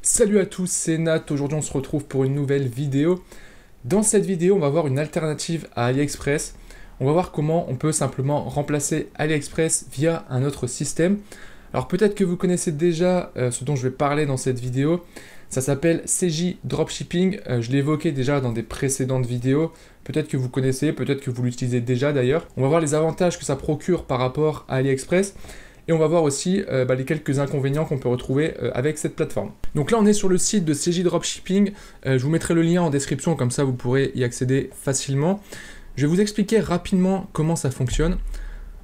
Salut à tous, c'est Nat. Aujourd'hui on se retrouve pour une nouvelle vidéo. Dans cette vidéo on va voir une alternative à AliExpress. On va voir comment on peut simplement remplacer AliExpress via un autre système. Alors peut-être que vous connaissez déjà ce dont je vais parler dans cette vidéo. Ça s'appelle CJ Dropshipping. Je l'ai évoqué déjà dans des précédentes vidéos. Peut-être que vous connaissez, peut-être que vous l'utilisez déjà d'ailleurs. On va voir les avantages que ça procure par rapport à AliExpress. Et on va voir aussi les quelques inconvénients qu'on peut retrouver avec cette plateforme. Donc là, on est sur le site de CJ Dropshipping. Je vous mettrai le lien en description, comme ça vous pourrez y accéder facilement. Je vais vous expliquer rapidement comment ça fonctionne.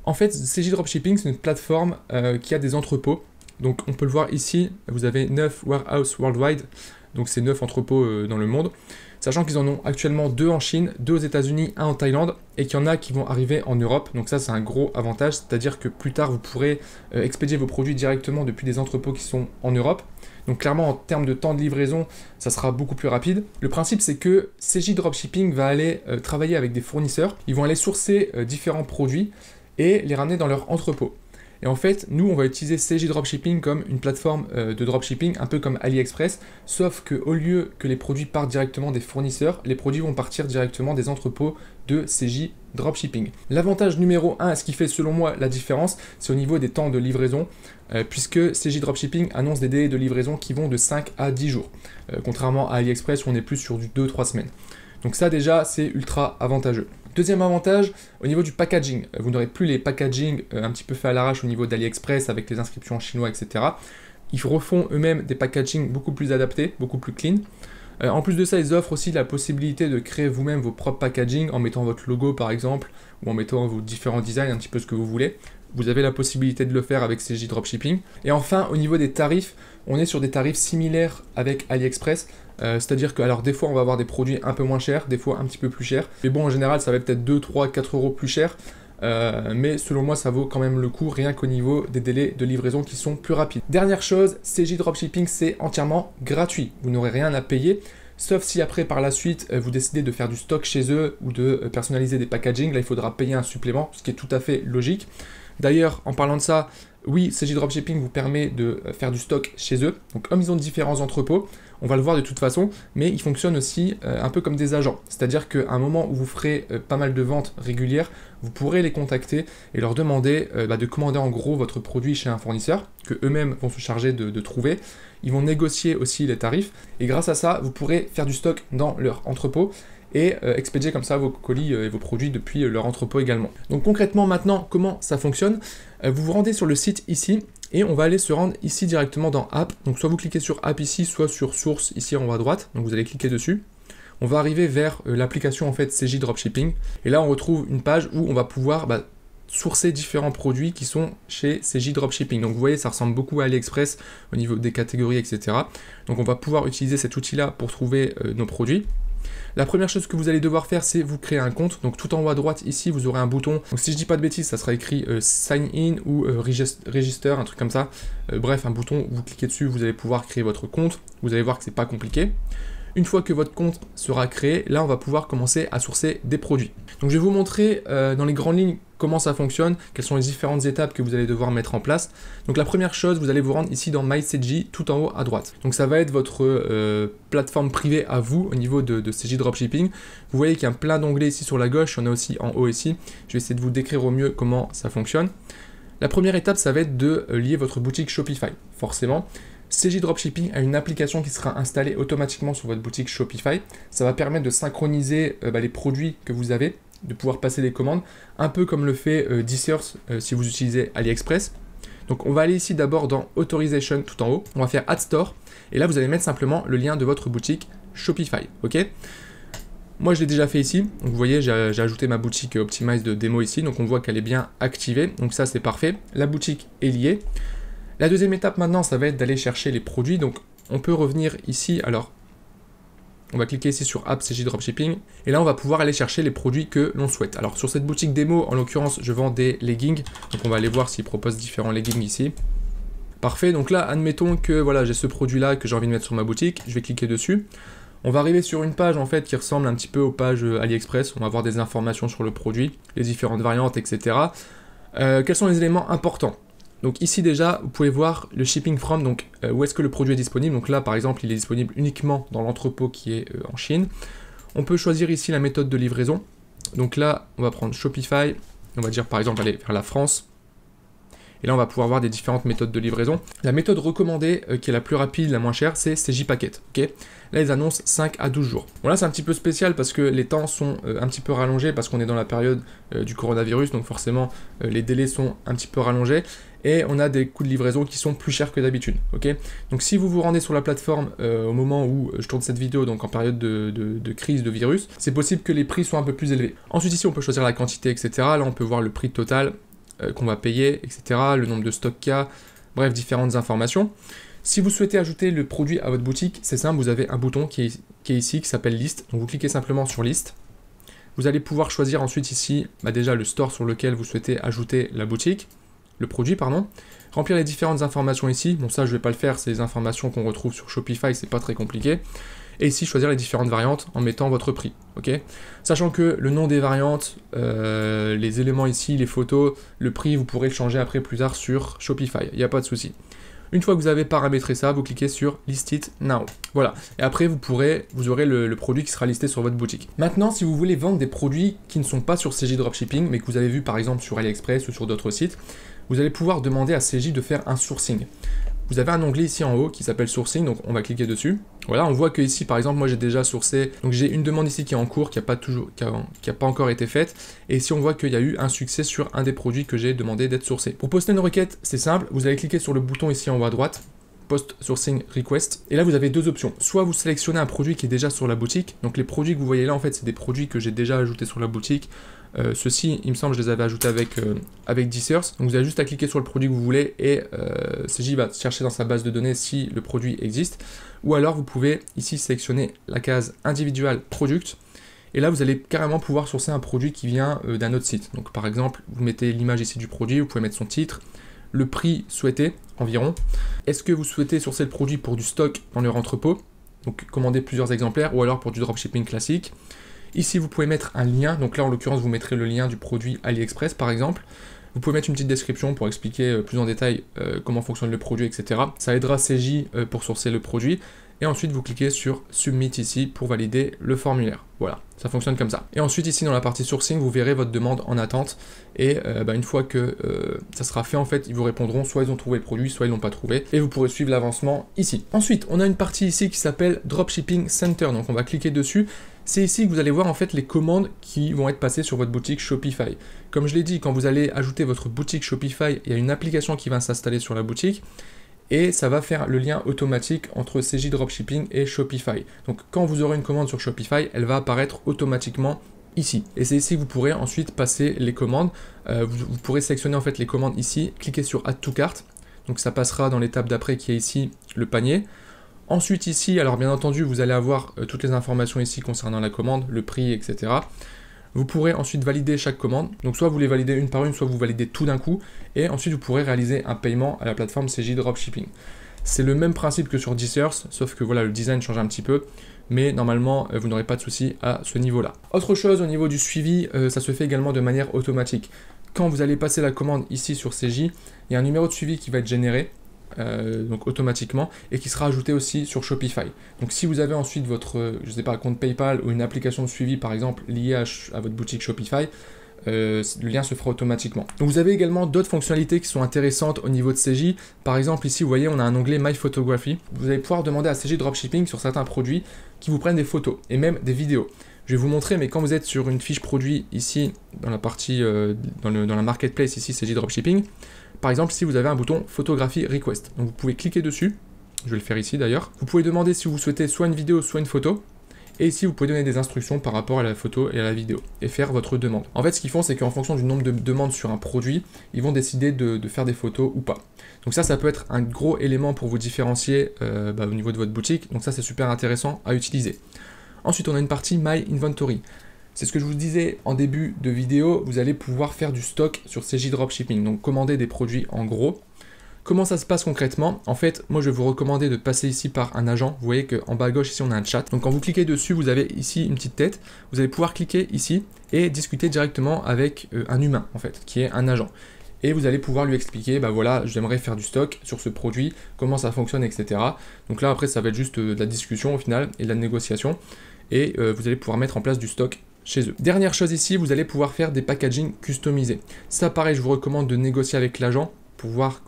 En fait, CJ Dropshipping, c'est une plateforme qui a des entrepôts. Donc on peut le voir ici, vous avez 9 warehouses worldwide. Donc c'est 9 entrepôts dans le monde. Sachant qu'ils en ont actuellement 2 en Chine, 2 aux États-Unis, 1 en Thaïlande, et qu'il y en a qui vont arriver en Europe. Donc ça, c'est un gros avantage, c'est-à-dire que plus tard, vous pourrez expédier vos produits directement depuis des entrepôts qui sont en Europe. Donc clairement, en termes de temps de livraison, ça sera beaucoup plus rapide. Le principe, c'est que CJ Dropshipping va aller travailler avec des fournisseurs. Ils vont aller sourcer différents produits et les ramener dans leur entrepôt. Et en fait, nous, on va utiliser CJ Dropshipping comme une plateforme de dropshipping, un peu comme AliExpress, sauf qu'au lieu que les produits partent directement des fournisseurs, les produits vont partir directement des entrepôts de CJ Dropshipping. L'avantage numéro 1, ce qui fait selon moi la différence, c'est au niveau des temps de livraison, puisque CJ Dropshipping annonce des délais de livraison qui vont de 5 à 10 jours, contrairement à AliExpress où on est plus sur du 2-3 semaines. Donc ça déjà, c'est ultra avantageux. Deuxième avantage, au niveau du packaging. Vous n'aurez plus les packaging un petit peu fait à l'arrache au niveau d'AliExpress avec les inscriptions en chinois, etc. Ils refont eux-mêmes des packaging beaucoup plus adaptés, beaucoup plus clean. En plus de ça, ils offrent aussi la possibilité de créer vous-même vos propres packaging en mettant votre logo par exemple, ou en mettant vos différents designs, un petit peu ce que vous voulez. Vous avez la possibilité de le faire avec CJ Dropshipping. Et enfin, au niveau des tarifs, on est sur des tarifs similaires avec AliExpress. C'est-à-dire que, alors des fois on va avoir des produits un peu moins chers, des fois un petit peu plus chers. Mais bon, en général, ça va peut-être 2, 3, 4 euros plus cher. Mais selon moi, ça vaut quand même le coup, rien qu'au niveau des délais de livraison qui sont plus rapides. Dernière chose, CJ Dropshipping, c'est entièrement gratuit. Vous n'aurez rien à payer. Sauf si après, par la suite, vous décidez de faire du stock chez eux ou de personnaliser des packaging, là il faudra payer un supplément, ce qui est tout à fait logique. D'ailleurs, en parlant de ça, oui, CJ Dropshipping vous permet de faire du stock chez eux. Donc comme ils ont différents entrepôts, on va le voir de toute façon, mais ils fonctionnent aussi un peu comme des agents. C'est-à-dire qu'à un moment où vous ferez pas mal de ventes régulières, vous pourrez les contacter et leur demander de commander en gros votre produit chez un fournisseur, que eux-mêmes vont se charger de trouver. Ils vont négocier aussi les tarifs, et grâce à ça, vous pourrez faire du stock dans leur entrepôt, et expédier comme ça vos colis et vos produits depuis leur entrepôt également. Donc concrètement maintenant, comment ça fonctionne? Vous vous rendez sur le site ici, et on va aller se rendre ici directement dans App. Donc soit vous cliquez sur App ici, soit sur Source ici en haut à droite, donc vous allez cliquer dessus. On va arriver vers l'application en fait CJ Dropshipping, et là on retrouve une page où on va pouvoir sourcer différents produits qui sont chez CJ Dropshipping. Donc vous voyez, ça ressemble beaucoup à AliExpress au niveau des catégories, etc. Donc on va pouvoir utiliser cet outil-là pour trouver nos produits. La première chose que vous allez devoir faire, c'est vous créer un compte. Donc tout en haut à droite ici, vous aurez un bouton. Donc si je dis pas de bêtises, ça sera écrit Sign In ou Register, un truc comme ça. Bref, un bouton, vous cliquez dessus, vous allez pouvoir créer votre compte. Vous allez voir que c'est pas compliqué. Une fois que votre compte sera créé, là on va pouvoir commencer à sourcer des produits. Donc je vais vous montrer dans les grandes lignes comment ça fonctionne, quelles sont les différentes étapes que vous allez devoir mettre en place. Donc la première chose, vous allez vous rendre ici dans MyCJ tout en haut à droite. Donc ça va être votre plateforme privée à vous au niveau de CJ Dropshipping. Vous voyez qu'il y a plein d'onglets ici sur la gauche, il y en a aussi en haut ici. Je vais essayer de vous décrire au mieux comment ça fonctionne. La première étape, ça va être de lier votre boutique Shopify, forcément. CJ Dropshipping a une application qui sera installée automatiquement sur votre boutique Shopify. Ça va permettre de synchroniser les produits que vous avez, de pouvoir passer des commandes, un peu comme le fait DSearch si vous utilisez AliExpress. Donc on va aller ici d'abord dans Authorization tout en haut, on va faire Add Store, et là vous allez mettre simplement le lien de votre boutique Shopify, ok? Moi je l'ai déjà fait ici, donc vous voyez j'ai ajouté ma boutique Optimize de démo ici, donc on voit qu'elle est bien activée, donc ça c'est parfait, la boutique est liée. La deuxième étape maintenant, ça va être d'aller chercher les produits. Donc, on peut revenir ici. Alors, on va cliquer ici sur App CJ Dropshipping. Et là, on va pouvoir aller chercher les produits que l'on souhaite. Alors, sur cette boutique démo, en l'occurrence, je vends des leggings. Donc, on va aller voir s'ils proposent différents leggings ici. Parfait. Donc là, admettons que voilà, j'ai ce produit-là que j'ai envie de mettre sur ma boutique. Je vais cliquer dessus. On va arriver sur une page en fait qui ressemble un petit peu aux pages AliExpress. On va avoir des informations sur le produit, les différentes variantes, etc. Quels sont les éléments importants? Donc ici déjà, vous pouvez voir le shipping from, donc où est-ce que le produit est disponible. Donc là, par exemple, il est disponible uniquement dans l'entrepôt qui est en Chine. On peut choisir ici la méthode de livraison. Donc là, on va prendre Shopify. On va dire par exemple aller vers la France. Et là, on va pouvoir voir des différentes méthodes de livraison. La méthode recommandée, qui est la plus rapide, la moins chère, c'est CJ Packet. Okay, là, ils annoncent 5 à 12 jours. Bon, là, c'est un petit peu spécial parce que les temps sont un petit peu rallongés parce qu'on est dans la période du coronavirus. Donc forcément, les délais sont un petit peu rallongés. Et on a des coûts de livraison qui sont plus chers que d'habitude. Okay, donc si vous vous rendez sur la plateforme au moment où je tourne cette vidéo, donc en période de crise de virus, c'est possible que les prix soient un peu plus élevés. Ensuite, ici, on peut choisir la quantité, etc. Là, on peut voir le prix total qu'on va payer, etc., le nombre de stocks qu'il y a, bref, différentes informations. Si vous souhaitez ajouter le produit à votre boutique, c'est simple, vous avez un bouton qui est ici, qui s'appelle Liste. Donc vous cliquez simplement sur Liste. Vous allez pouvoir choisir ensuite ici, déjà le store sur lequel vous souhaitez ajouter la boutique, le produit, pardon. Remplir les différentes informations ici. Bon, ça, je ne vais pas le faire, c'est les informations qu'on retrouve sur Shopify, c'est pas très compliqué. Et ici, choisir les différentes variantes en mettant votre prix. Okay, sachant que le nom des variantes, les éléments ici, les photos, le prix, vous pourrez le changer après plus tard sur Shopify. Il n'y a pas de souci. Une fois que vous avez paramétré ça, vous cliquez sur List It Now. Voilà. Et après, vous aurez le produit qui sera listé sur votre boutique. Maintenant, si vous voulez vendre des produits qui ne sont pas sur CJ Dropshipping, mais que vous avez vu par exemple sur AliExpress ou sur d'autres sites, vous allez pouvoir demander à CJ de faire un sourcing. Vous avez un onglet ici en haut qui s'appelle Sourcing, donc on va cliquer dessus. Voilà, on voit que ici, par exemple, moi j'ai déjà sourcé, donc j'ai une demande ici qui est en cours, qui n'a pas encore été faite, et ici on voit qu'il y a eu un succès sur un des produits que j'ai demandé d'être sourcé. Pour poster une requête, c'est simple, vous allez cliquer sur le bouton ici en haut à droite, Post Sourcing Request, et là vous avez deux options. Soit vous sélectionnez un produit qui est déjà sur la boutique, donc les produits que vous voyez là, en fait, c'est des produits que j'ai déjà ajoutés sur la boutique. Ceux-ci, il me semble, je les avais ajoutés avec DSource. Donc vous avez juste à cliquer sur le produit que vous voulez et CJ va chercher dans sa base de données si le produit existe. Ou alors vous pouvez ici sélectionner la case Individual Product. Et là, vous allez carrément pouvoir sourcer un produit qui vient d'un autre site. Donc par exemple, vous mettez l'image ici du produit, vous pouvez mettre son titre, le prix souhaité environ. Est-ce que vous souhaitez sourcer le produit pour du stock dans leur entrepôt, donc commander plusieurs exemplaires, ou alors pour du dropshipping classique. Ici, vous pouvez mettre un lien. Donc là, en l'occurrence, vous mettrez le lien du produit AliExpress, par exemple. Vous pouvez mettre une petite description pour expliquer plus en détail comment fonctionne le produit, etc. Ça aidera CJ pour sourcer le produit. Et ensuite, vous cliquez sur Submit ici pour valider le formulaire. Voilà, ça fonctionne comme ça. Et ensuite, ici, dans la partie Sourcing, vous verrez votre demande en attente. Et une fois que ça sera fait, en fait, ils vous répondront soit ils ont trouvé le produit, soit ils l'ont pas trouvé. Et vous pourrez suivre l'avancement ici. Ensuite, on a une partie ici qui s'appelle Dropshipping Center. Donc, on va cliquer dessus. C'est ici que vous allez voir en fait les commandes qui vont être passées sur votre boutique Shopify. Comme je l'ai dit, quand vous allez ajouter votre boutique Shopify, il y a une application qui va s'installer sur la boutique et ça va faire le lien automatique entre CJ Dropshipping et Shopify. Donc quand vous aurez une commande sur Shopify, elle va apparaître automatiquement ici. Et c'est ici que vous pourrez ensuite passer les commandes. Vous pourrez sélectionner en fait les commandes ici, cliquez sur Add to Cart. Donc ça passera dans l'étape d'après qui est ici le panier. Ensuite ici, alors bien entendu, vous allez avoir toutes les informations ici concernant la commande, le prix, etc. Vous pourrez ensuite valider chaque commande. Donc soit vous les validez une par une, soit vous validez tout d'un coup. Et ensuite, vous pourrez réaliser un paiement à la plateforme CJ Dropshipping. C'est le même principe que sur DSource, sauf que voilà, le design change un petit peu. Mais normalement, vous n'aurez pas de souci à ce niveau-là. Autre chose au niveau du suivi, ça se fait également de manière automatique. Quand vous allez passer la commande ici sur CJ, il y a un numéro de suivi qui va être généré. Donc automatiquement et qui sera ajouté aussi sur Shopify. Donc si vous avez ensuite votre, je sais pas, compte PayPal ou une application de suivi par exemple liée à votre boutique Shopify, le lien se fera automatiquement. Donc vous avez également d'autres fonctionnalités qui sont intéressantes au niveau de CJ. Par exemple ici vous voyez on a un onglet My Photography. Vous allez pouvoir demander à CJ Dropshipping sur certains produits qui vous prennent des photos et même des vidéos. Je vais vous montrer, mais quand vous êtes sur une fiche produit ici dans la partie dans la marketplace ici CJ Dropshipping, par exemple, si vous avez un bouton Photographie Request, donc vous pouvez cliquer dessus, je vais le faire ici d'ailleurs. Vous pouvez demander si vous souhaitez soit une vidéo, soit une photo, et ici vous pouvez donner des instructions par rapport à la photo et à la vidéo, et faire votre demande. En fait, ce qu'ils font, c'est qu'en fonction du nombre de demandes sur un produit, ils vont décider de faire des photos ou pas. Donc ça peut être un gros élément pour vous différencier au niveau de votre boutique, donc ça c'est super intéressant à utiliser. Ensuite, on a une partie My Inventory. C'est ce que je vous disais en début de vidéo, vous allez pouvoir faire du stock sur CJ Dropshipping, donc commander des produits en gros. Comment ça se passe concrètement? En fait, moi je vais vous recommander de passer ici par un agent. Vous voyez qu'en bas à gauche ici on a un chat. Donc quand vous cliquez dessus, vous avez ici une petite tête. Vous allez pouvoir cliquer ici et discuter directement avec un humain en fait, qui est un agent. et vous allez pouvoir lui expliquer, bah voilà, j'aimerais faire du stock sur ce produit, comment ça fonctionne, etc. Donc là, après, ça va être juste de la discussion au final et de la négociation, et vous allez pouvoir mettre en place du stock chez eux. Dernière chose ici, vous allez pouvoir faire des packaging customisés. Ça, pareil, je vous recommande de négocier avec l'agent pour voir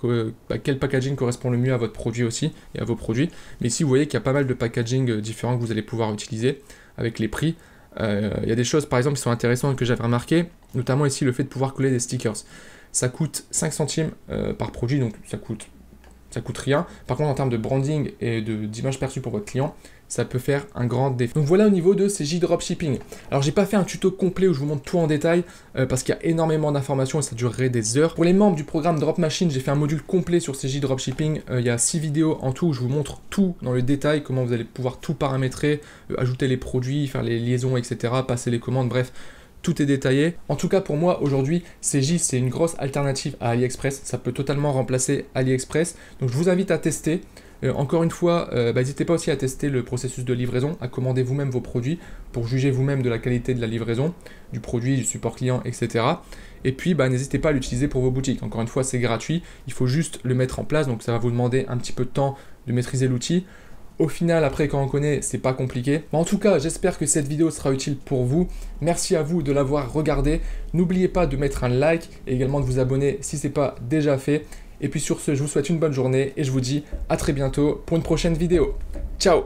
quel packaging correspond le mieux à votre produit aussi et à vos produits. Mais ici, vous voyez qu'il y a pas mal de packaging différents que vous allez pouvoir utiliser avec les prix. Il y a des choses, par exemple, qui sont intéressantes que j'avais remarqué, notamment ici le fait de pouvoir coller des stickers. Ça coûte 5 centimes par produit, donc ça coûte rien. Par contre, en termes de branding et d'image perçue pour votre client, ça peut faire un grand défaut. Donc voilà au niveau de CJ Dropshipping. Alors j'ai pas fait un tuto complet où je vous montre tout en détail parce qu'il y a énormément d'informations et ça durerait des heures. Pour les membres du programme Drop Machine, j'ai fait un module complet sur CJ Dropshipping. Il y a 6 vidéos en tout où je vous montre tout dans le détail, comment vous allez pouvoir tout paramétrer, ajouter les produits, faire les liaisons, etc., passer les commandes, bref. Tout est détaillé. En tout cas, pour moi, aujourd'hui, CJ, c'est une grosse alternative à AliExpress. Ça peut totalement remplacer AliExpress. Donc, je vous invite à tester. Encore une fois, n'hésitez pas aussi à tester le processus de livraison, à commander vous-même vos produits pour juger vous-même de la qualité de la livraison, du produit, du support client, etc. Et puis, n'hésitez pas à l'utiliser pour vos boutiques. Encore une fois, c'est gratuit. Il faut juste le mettre en place. Donc, ça va vous demander un petit peu de temps de maîtriser l'outil. Au final, après, quand on connaît, c'est pas compliqué. En tout cas, j'espère que cette vidéo sera utile pour vous. Merci à vous de l'avoir regardée. N'oubliez pas de mettre un like et également de vous abonner si ce n'est pas déjà fait. Et puis sur ce, je vous souhaite une bonne journée et je vous dis à très bientôt pour une prochaine vidéo. Ciao!